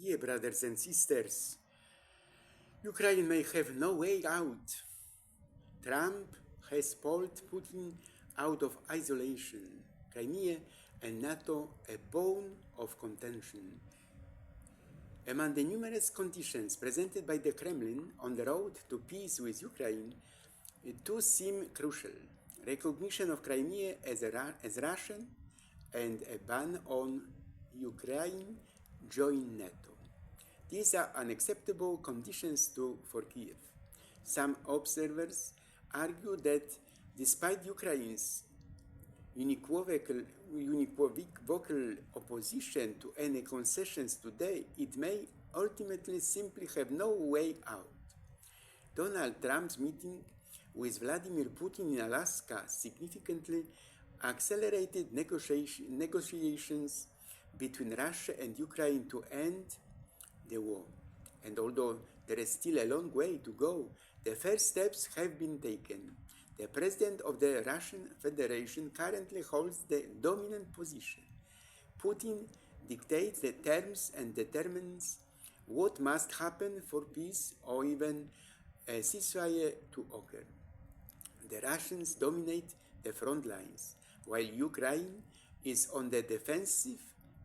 Dear brothers and sisters, Ukraine may have no way out. Trump has pulled Putin out of isolation. Crimea and NATO a bone of contention. Among the numerous conditions presented by the Kremlin on the road to peace with Ukraine, two seem crucial: recognition of Crimea as Russian and a ban on Ukraine join NATO. These are unacceptable conditions for Kiev. Some observers argue that despite Ukraine's unequivocal opposition to any concessions today, it may ultimately simply have no way out. Donald Trump's meeting with Vladimir Putin in Alaska significantly accelerated negotiations between Russia and Ukraine to end the war. And although there is still a long way to go, the first steps have been taken. The president of the Russian Federation currently holds the dominant position. Putin dictates the terms and determines what must happen for peace or even a ceasefire to occur. The Russians dominate the front lines, while Ukraine is on the defensive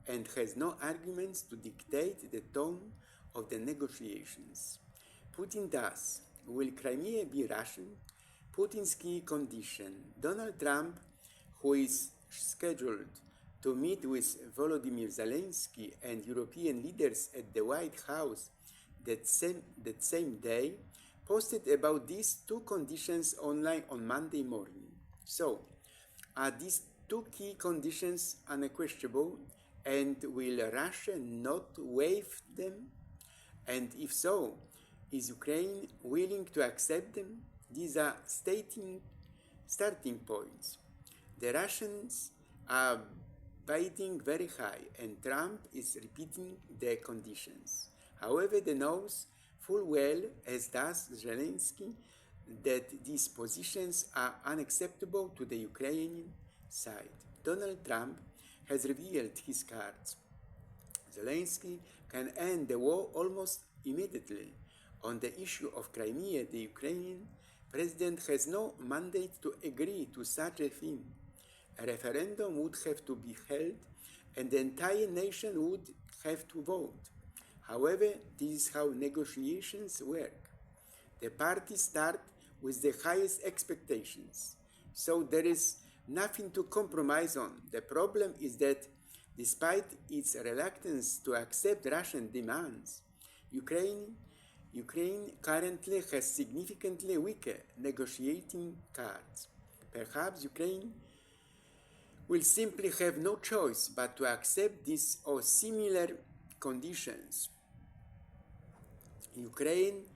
and has no arguments to dictate the tone of the negotiations. Putin does. Will Crimea be Russian? Putin's key condition. Donald Trump, who is scheduled to meet with Volodymyr Zelensky and European leaders at the White House that same day, posted about these two conditions online on Monday morning. So, are these two key conditions unquestionable, and will Russia not waive them? And if so, is Ukraine willing to accept them? These are starting points. The Russians are bidding very high, and Trump is repeating the conditions. However, they knows full well, as does Zelensky, that these positions are unacceptable to the Ukrainian side. Donald Trump has revealed his cards. Zelensky can end the war almost immediately. On the issue of Crimea, the Ukrainian president has no mandate to agree to such a thing. A referendum would have to be held, and the entire nation would have to vote. However, this is how negotiations work. The parties start with the highest expectations, so there is nothing to compromise on. The problem is that despite its reluctance to accept Russian demands, Ukraine currently has significantly weaker negotiating cards. Perhaps Ukraine will simply have no choice but to accept these or similar conditions. Ukraine,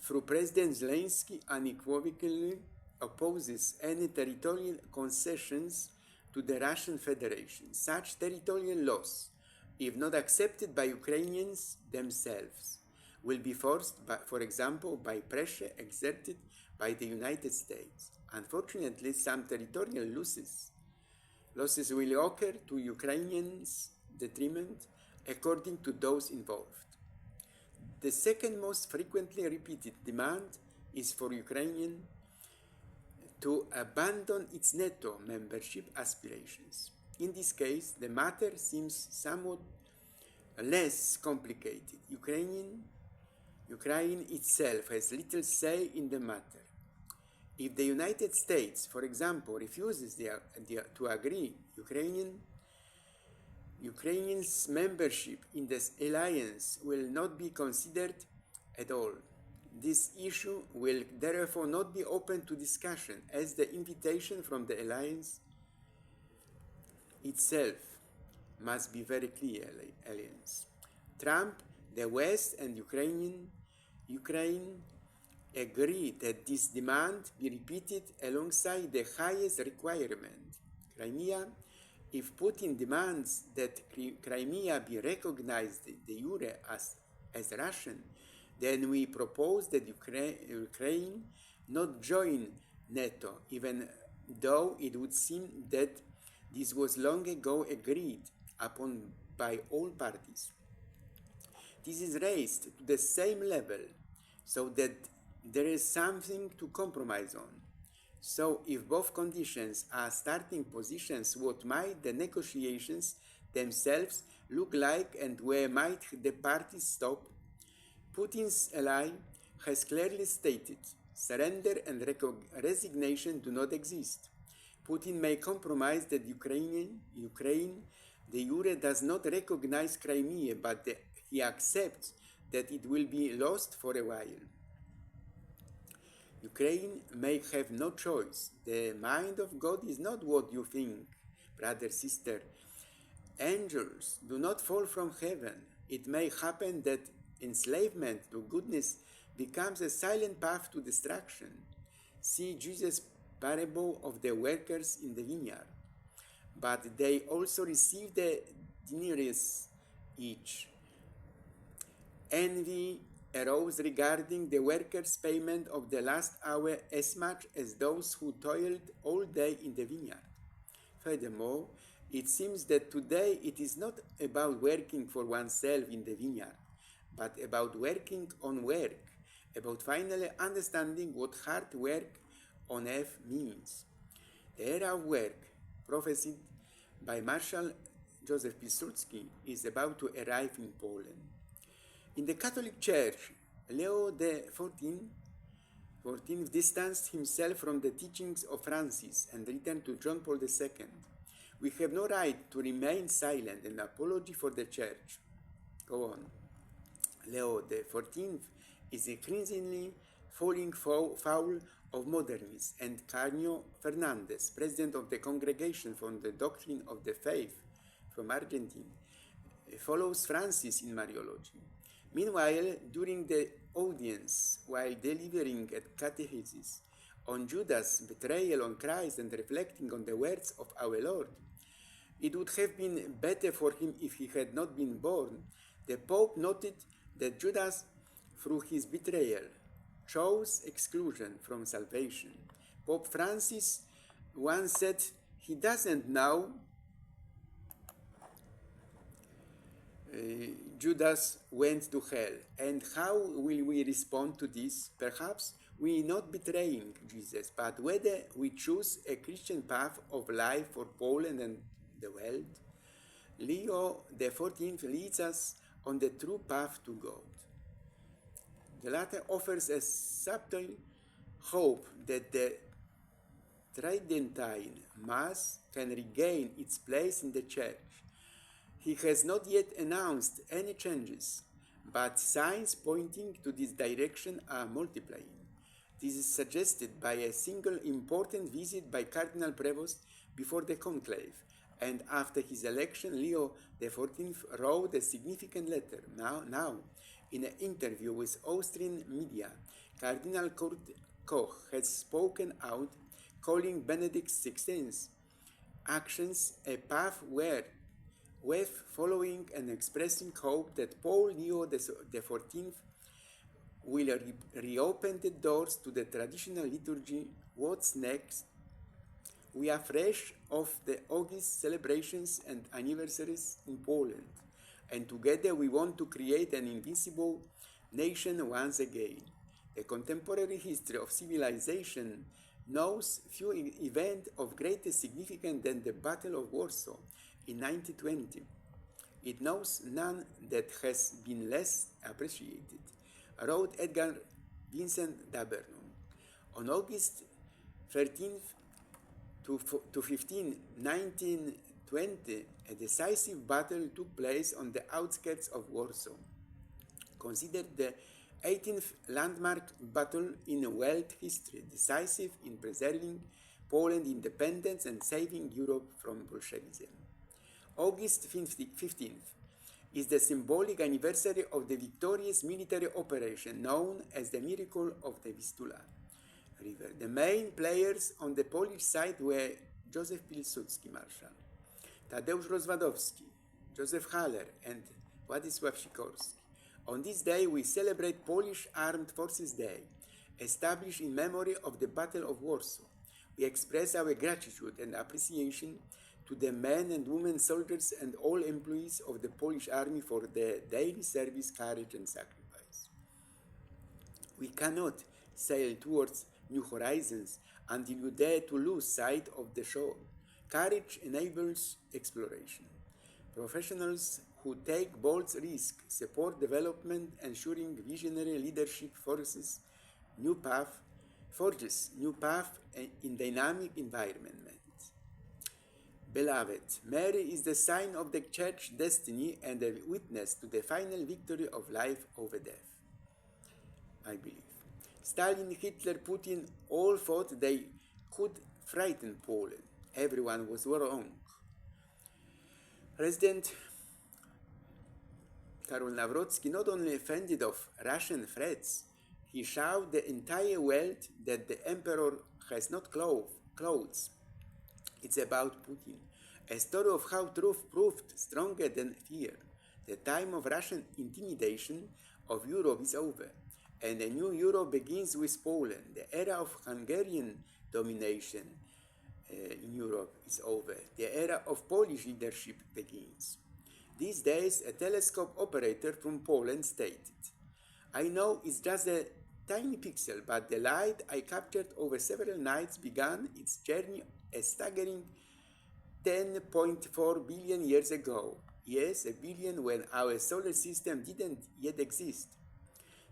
through President Zelensky, unequivocally opposes any territorial concessions to the Russian Federation. Such territorial loss, if not accepted by Ukrainians themselves, will be forced, for example, by pressure exerted by the United States. Unfortunately, some territorial losses will occur to Ukrainians' detriment, according to those involved. The second most frequently repeated demand is for Ukraine to abandon its NATO membership aspirations. In this case, the matter seems somewhat less complicated. Ukraine itself has little say in the matter. If the United States, for example, refuses to agree, Ukraine's membership in this alliance will not be considered at all. This issue will therefore not be open to discussion, as the invitation from the alliance itself must be very clear. Trump, the West, and Ukraine agree that this demand be repeated alongside the highest requirement, Crimea. If Putin demands that Crimea be recognized de jure as Russian, then we propose that Ukraine not join NATO, even though it would seem that this was long ago agreed upon by all parties. this is raised to the same level so that there is something to compromise on. So if both conditions are starting positions, what might the negotiations themselves look like and where might the parties stop? Putin's ally has clearly stated surrender and resignation do not exist. Putin may compromise that Ukraine de jure does not recognize Crimea, but he accepts that it will be lost for a while. Ukraine may have no choice. The mind of God is not what you think, brother, sister. Angels do not fall from heaven. It may happen that enslavement to goodness becomes a silent path to destruction. See Jesus' parable of the workers in the vineyard. But they also received a denarius each. Envy arose regarding the workers' payment of the last hour as much as those who toiled all day in the vineyard. Furthermore, it seems that today it is not about working for oneself in the vineyard, but about working on work, about finally understanding what hard work on earth means. The era of work, prophesied by Marshal Joseph Pilsudski, is about to arrive in Poland. In the Catholic Church, Leo XIV distanced himself from the teachings of Francis and returned to John Paul II. We have no right to remain silent, an apology for the Church. Go on. Leo XIV is increasingly falling foul of modernists, and Carnio Fernandez, president of the Congregation for the Doctrine of the Faith from Argentina, follows Francis in Mariology. Meanwhile, during the audience, while delivering a catechesis on Judas' betrayal on Christ and reflecting on the words of our Lord, it would have been better for him if he had not been born, the Pope noted that Judas, through his betrayal, chose exclusion from salvation. Pope Francis once said he doesn't know Judas went to hell. And how will we respond to this? Perhaps we not betraying Jesus, but whether we choose a Christian path of life for Poland and the world. Leo XIV leads us on the true path to God. The latter offers a subtle hope that the Tridentine Mass can regain its place in the Church. He has not yet announced any changes, but signs pointing to this direction are multiplying. This is suggested by a single important visit by Cardinal Prevost before the conclave, and after his election, Leo XIV wrote a significant letter. Now, in an interview with Austrian media, Cardinal Kurt Koch has spoken out, calling Benedict XVI's actions a path worth following and expressing hope that Pope Leo XIV will reopen the doors to the traditional liturgy. What's next? We are fresh off the August celebrations and anniversaries in Poland, and together we want to create an invincible nation once again. The contemporary history of civilization knows few events of greater significance than the Battle of Warsaw in 1920. It knows none that has been less appreciated, wrote Edgar Vincent d'Aubernon. On August 13th to 15, 1920, a decisive battle took place on the outskirts of Warsaw. Considered the 18th landmark battle in world history, decisive in preserving Poland's independence and saving Europe from Bolshevism. August 15th is the symbolic anniversary of the victorious military operation known as the Miracle of the Vistula River. The main players on the Polish side were Józef Pilsudski, Marshal, Tadeusz Rozwadowski, Józef Haller, and Władysław Sikorski. On this day, we celebrate Polish Armed Forces Day, established in memory of the Battle of Warsaw. We express our gratitude and appreciation to the men and women soldiers and all employees of the Polish army for their daily service, courage, and sacrifice. We cannot sail towards new horizons until you dare to lose sight of the shore. Courage enables exploration. Professionals who take bold risks support development, ensuring visionary leadership forces forges new path in dynamic environment. Beloved, Mary is the sign of the church destiny and a witness to the final victory of life over death. I believe. Stalin, Hitler, Putin all thought they could frighten Poland. Everyone was wrong. President Karol Nawrocki not only fended off Russian threats, he showed the entire world that the emperor has not clothes. It's about Putin, a story of how truth proved stronger than fear. The time of Russian intimidation of Europe is over, and a new Europe begins with Poland. The era of Hungarian domination in Europe is over. The era of Polish leadership begins. These days, a telescope operator from Poland stated, "I know it's just a tiny pixel, but the light I captured over several nights began its journey a staggering 10.4 billion years ago. Yes, a billion when our solar system didn't yet exist.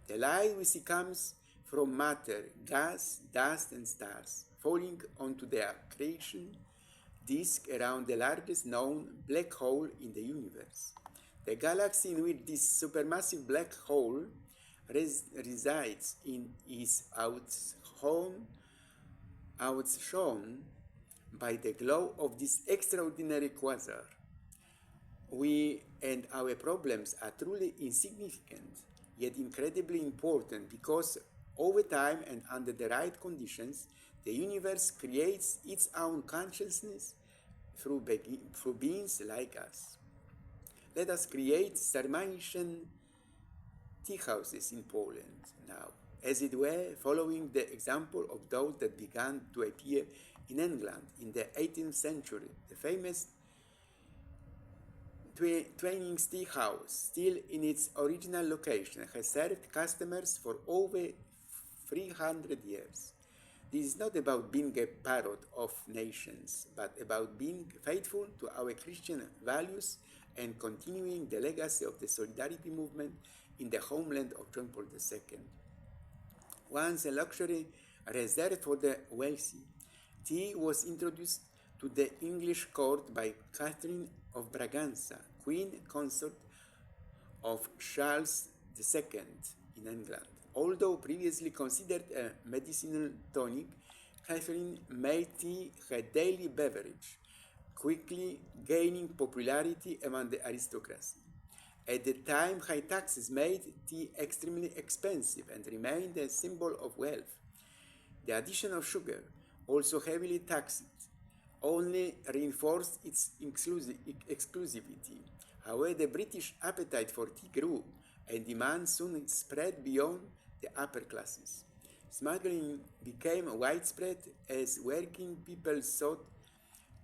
The light we see comes from matter, gas, dust, and stars, falling onto their accretion disk around the largest known black hole in the universe. The galaxy in which this supermassive black hole resides is outshone by the glow of this extraordinary quasar. We and our problems are truly insignificant, yet incredibly important, because over time and under the right conditions, the universe creates its own consciousness through beings like us. Let us create Sarmatian tea houses in Poland now, as it were, following the example of those that began to appear in England in the 18th century. The famous Twinings Tea House, still in its original location, has served customers for over 300 years. This is not about being a parrot of nations, but about being faithful to our Christian values and continuing the legacy of the Solidarity movement in the homeland of John Paul II. Once a luxury reserved for the wealthy, tea was introduced to the English court by Catherine of Braganza, Queen Consort of Charles II in England. Although previously considered a medicinal tonic, Catherine made tea her daily beverage, quickly gaining popularity among the aristocracy. At the time, high taxes made tea extremely expensive and remained a symbol of wealth. The addition of sugar, also heavily taxed, only reinforced its exclusivity. However, the British appetite for tea grew, and demand soon spread beyond the upper classes. Smuggling became widespread as working people sought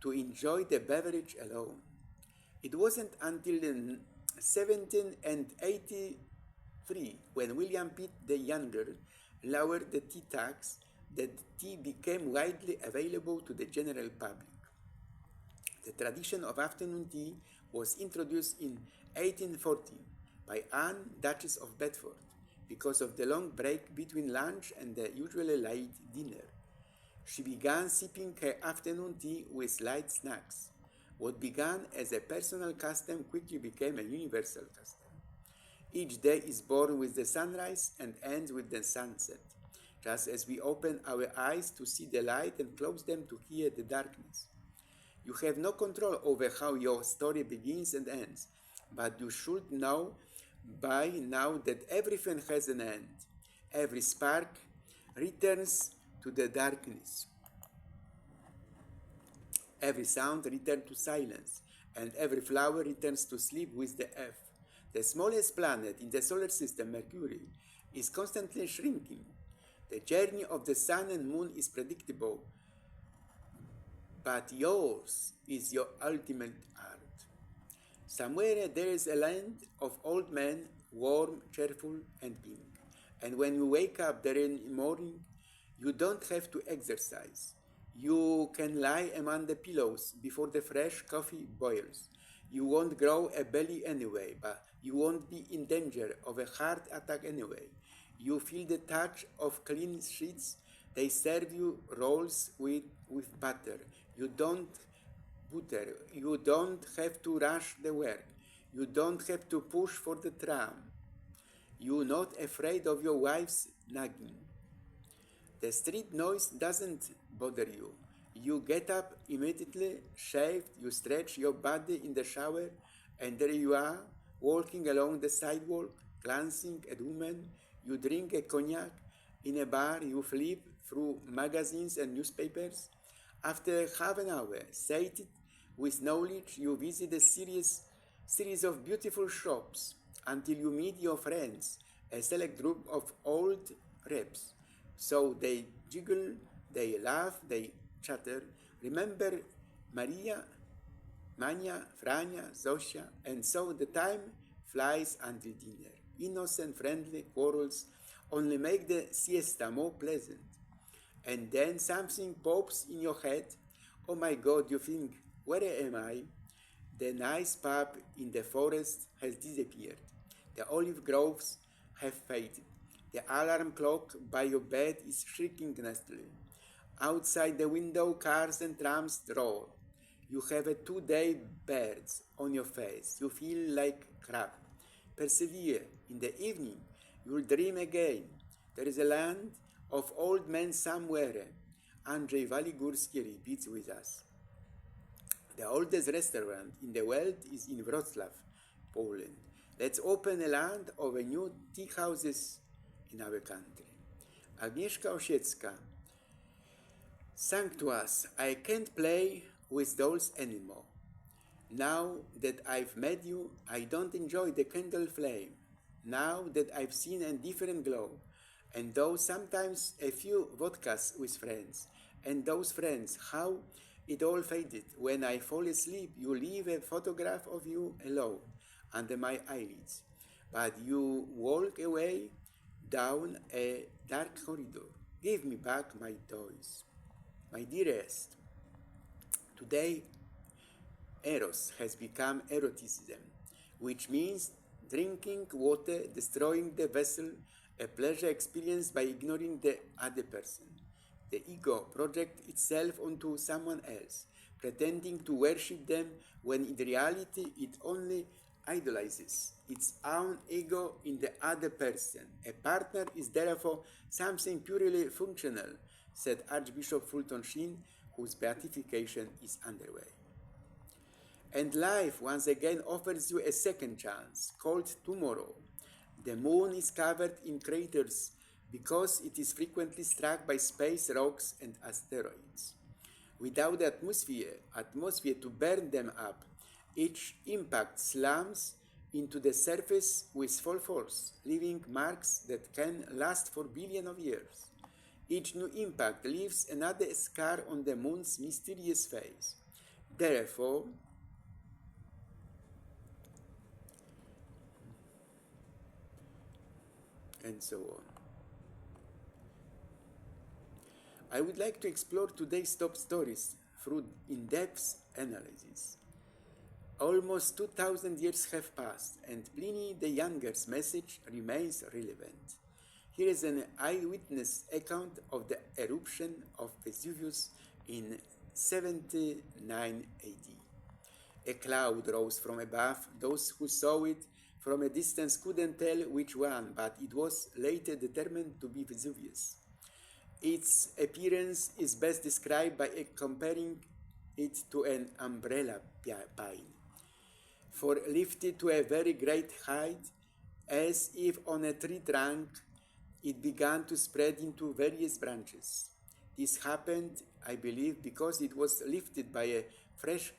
to enjoy the beverage alone. It wasn't until 1783, when William Pitt the Younger lowered the tea tax, that tea became widely available to the general public. The tradition of afternoon tea was introduced in 1814 by Anne, Duchess of Bedford, because of the long break between lunch and the usually late dinner. She began sipping her afternoon tea with light snacks. What began as a personal custom quickly became a universal custom. Each day is born with the sunrise and ends with the sunset, just as we open our eyes to see the light and close them to hear the darkness. You have no control over how your story begins and ends, but you should know by now that everything has an end. Every spark returns to the darkness. Every sound returns to silence, and every flower returns to sleep with the earth. The smallest planet in the solar system, Mercury, is constantly shrinking. The journey of the sun and moon is predictable, but yours is your ultimate art. Somewhere there is a land of old men, warm, cheerful, and pink. And when you wake up there in the morning, you don't have to exercise. You can lie among the pillows before the fresh coffee boils. You won't grow a belly anyway, but you won't be in danger of a heart attack anyway. You feel the touch of clean sheets. They serve you rolls with butter. You don't have to rush the work. You don't have to push for the tram. You're not afraid of your wife's nagging. The street noise doesn't bother you. You get up immediately, shave, you stretch your body in the shower, and there you are, walking along the sidewalk, glancing at women. You drink a cognac in a bar, you flip through magazines and newspapers. After half an hour, sated with knowledge, you visit a series of beautiful shops until you meet your friends, a select group of old reps. So they jiggle, they laugh, they chatter. Remember Maria, Manya, Frania, Zosia, and so the time flies until dinner. Innocent, friendly quarrels only make the siesta more pleasant. And then something pops in your head. Oh my God, you think, where am I? The nice pub in the forest has disappeared. The olive groves have faded. The alarm clock by your bed is shrieking nastily. Outside the window, cars and trams roar. You have a 2-day birds on your face. You feel like crap. Persevere. In the evening, you'll dream again. There is a land of old men somewhere. Andrzej Waligórski repeats with us. The oldest restaurant in the world is in Wrocław, Poland. Let's open a land of a new tea houses in our country. Agnieszka Osiecka sang to us, I can't play with dolls anymore. Now that I've met you, I don't enjoy the candle flame. Now that I've seen a different glow, and though sometimes a few vodkas with friends, and those friends, how it all faded. When I fall asleep, you leave a photograph of you alone under my eyelids. But you walk away down a dark corridor. Give me back my toys. My dearest, today Eros has become eroticism, which means drinking water, destroying the vessel, a pleasure experienced by ignoring the other person. The ego projects itself onto someone else, pretending to worship them when in reality it only idolizes its own ego in the other person. A partner is therefore something purely functional, said Archbishop Fulton Sheen, whose beatification is underway. And life once again offers you a second chance, called tomorrow. The moon is covered in craters because it is frequently struck by space rocks and asteroids. Without the atmosphere to burn them up, each impact slams into the surface with full force, leaving marks that can last for billions of years. Each new impact leaves another scar on the moon's mysterious face. Therefore, and so on. I would like to explore today's top stories through in-depth analysis. Almost 2,000 years have passed, and Pliny the Younger's message remains relevant. Here is an eyewitness account of the eruption of Vesuvius in 79 AD. A cloud rose from above. Those who saw it from a distance couldn't tell which one, but it was later determined to be Vesuvius. Its appearance is best described by comparing it to an umbrella pine. For lifted to a very great height, as if on a tree trunk, it began to spread into various branches. This happened, I believe, because it was lifted by a fresh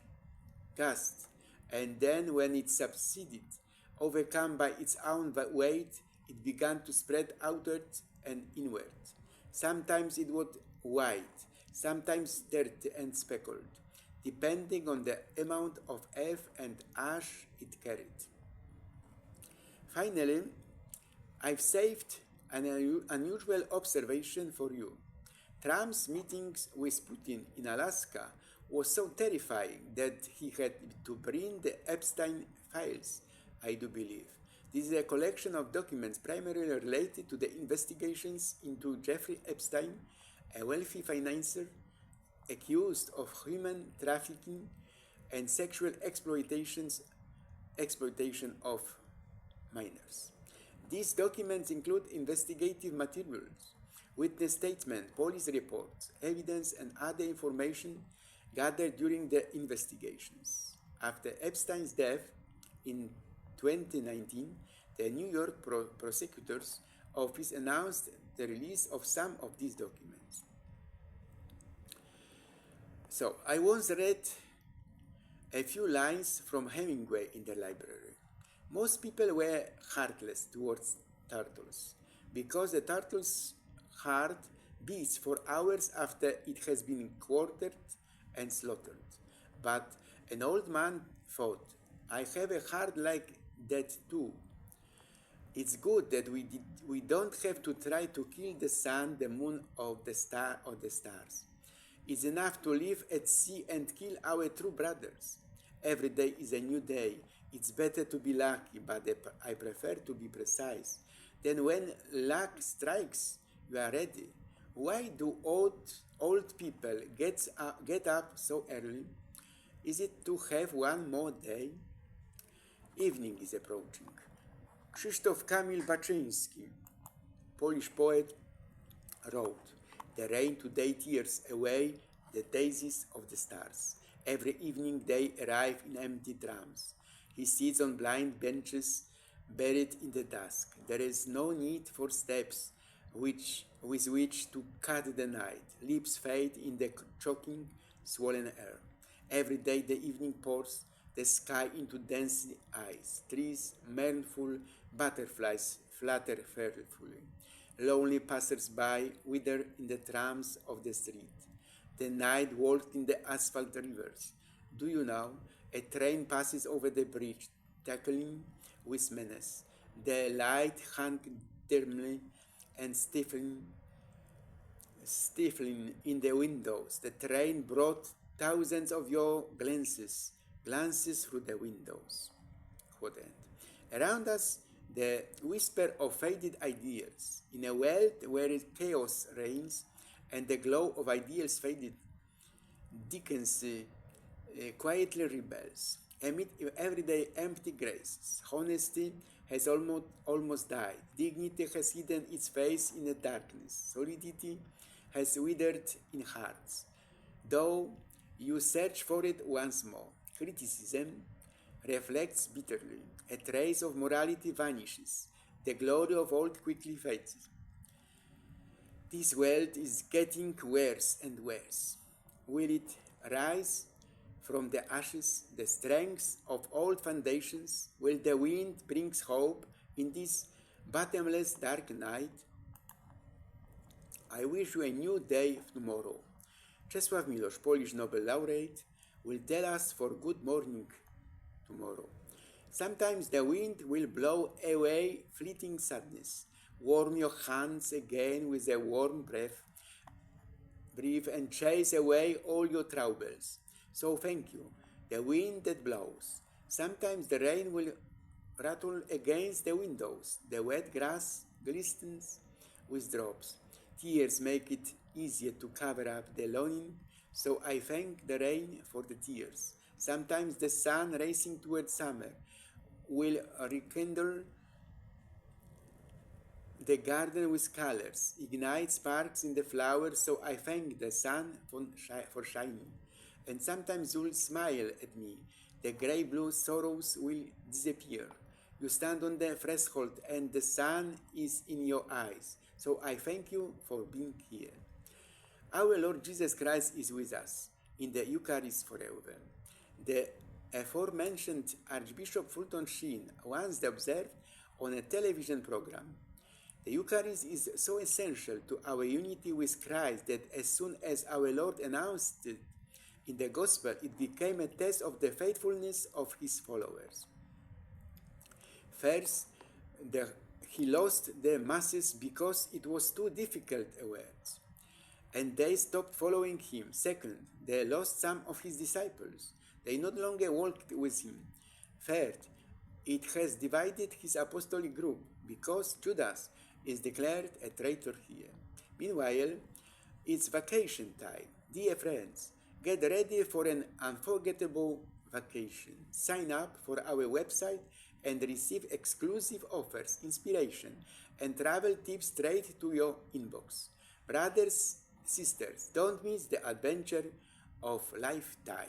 gust, and then when it subsided, overcome by its own weight, it began to spread outward and inward. Sometimes it was white, sometimes dirty and speckled, depending on the amount of F and ash it carried. Finally, I've saved an unusual observation for you. Trump's meetings with Putin in Alaska was so terrifying that he had to bring the Epstein files, I do believe. This is a collection of documents primarily related to the investigations into Jeffrey Epstein, a wealthy financier accused of human trafficking and sexual exploitation of minors. These documents include investigative materials, witness statements, police reports, evidence, and other information gathered during the investigations. After Epstein's death in 2019, the New York prosecutor's office announced the release of some of these documents. So, I once read a few lines from Hemingway in the library. Most people were heartless towards turtles because the turtle's heart beats for hours after it has been quartered and slaughtered. But an old man thought, I have a heart like that too. It's good that we don't have to try to kill the sun, the moon, or the stars. It's enough to live at sea and kill our true brothers. Every day is a new day. It's better to be lucky, but I prefer to be precise. Then when luck strikes, you are ready. Why do old people get up so early? Is it to have one more day? Evening is approaching. Krzysztof Kamil Baczyński, Polish poet, wrote, "The rain today tears away the daisies of the stars. Every evening they arrive in empty trams. He sits on blind benches, buried in the dusk. There is no need for steps with which to cut the night. Lips fade in the choking, swollen air. Every day the evening pours the sky into dense ice. Trees, mournful, butterflies flutter fearfully. Lonely passers-by wither in the trams of the street. The night walked in the asphalt rivers. Do you know? A train passes over the bridge, tackling with menace. The light hung dimly and stifling in the windows. The train brought thousands of your glances through the windows." Quote end. Around us, the whisper of faded ideals. In a world where chaos reigns and the glow of ideals faded, Dickens quietly rebels. Amid everyday empty graces, honesty has almost died. Dignity has hidden its face in the darkness. Solidity has withered in hearts, though you search for it once more. Criticism reflects bitterly. A trace of morality vanishes. The glory of old quickly fades. This world is getting worse and worse. Will it rise from the ashes, the strength of old foundations? Will the wind bring hope in this bottomless dark night? I wish you a new day tomorrow. Czesław Miłosz, Polish Nobel laureate, will tell us for good morning tomorrow. Sometimes the wind will blow away fleeting sadness. Warm your hands again with a warm breath. Breathe and chase away all your troubles. So thank you, the wind that blows. Sometimes the rain will rattle against the windows. The wet grass glistens with drops. Tears make it easier to cover up the longing, so I thank the rain for the tears. Sometimes the sun racing towards summer will rekindle the garden with colors, ignite sparks in the flowers, so I thank the sun for shining. And sometimes you'll smile at me. The grey-blue sorrows will disappear. You stand on the threshold and the sun is in your eyes. So I thank you for being here. Our Lord Jesus Christ is with us in the Eucharist forever. The aforementioned Archbishop Fulton Sheen once observed on a television program, The Eucharist is so essential to our unity with Christ that as soon as our Lord announced it in the Gospel, it became a test of the faithfulness of his followers. First, he lost the masses because it was too difficult a word, and they stopped following him. Second, they lost some of his disciples. They no longer walked with him. Third, it has divided his apostolic group because Judas is declared a traitor here. Meanwhile, it's vacation time. Dear friends, get ready for an unforgettable vacation. Sign up for our website and receive exclusive offers, inspiration, and travel tips straight to your inbox. Brothers, sisters, don't miss the adventure of lifetime.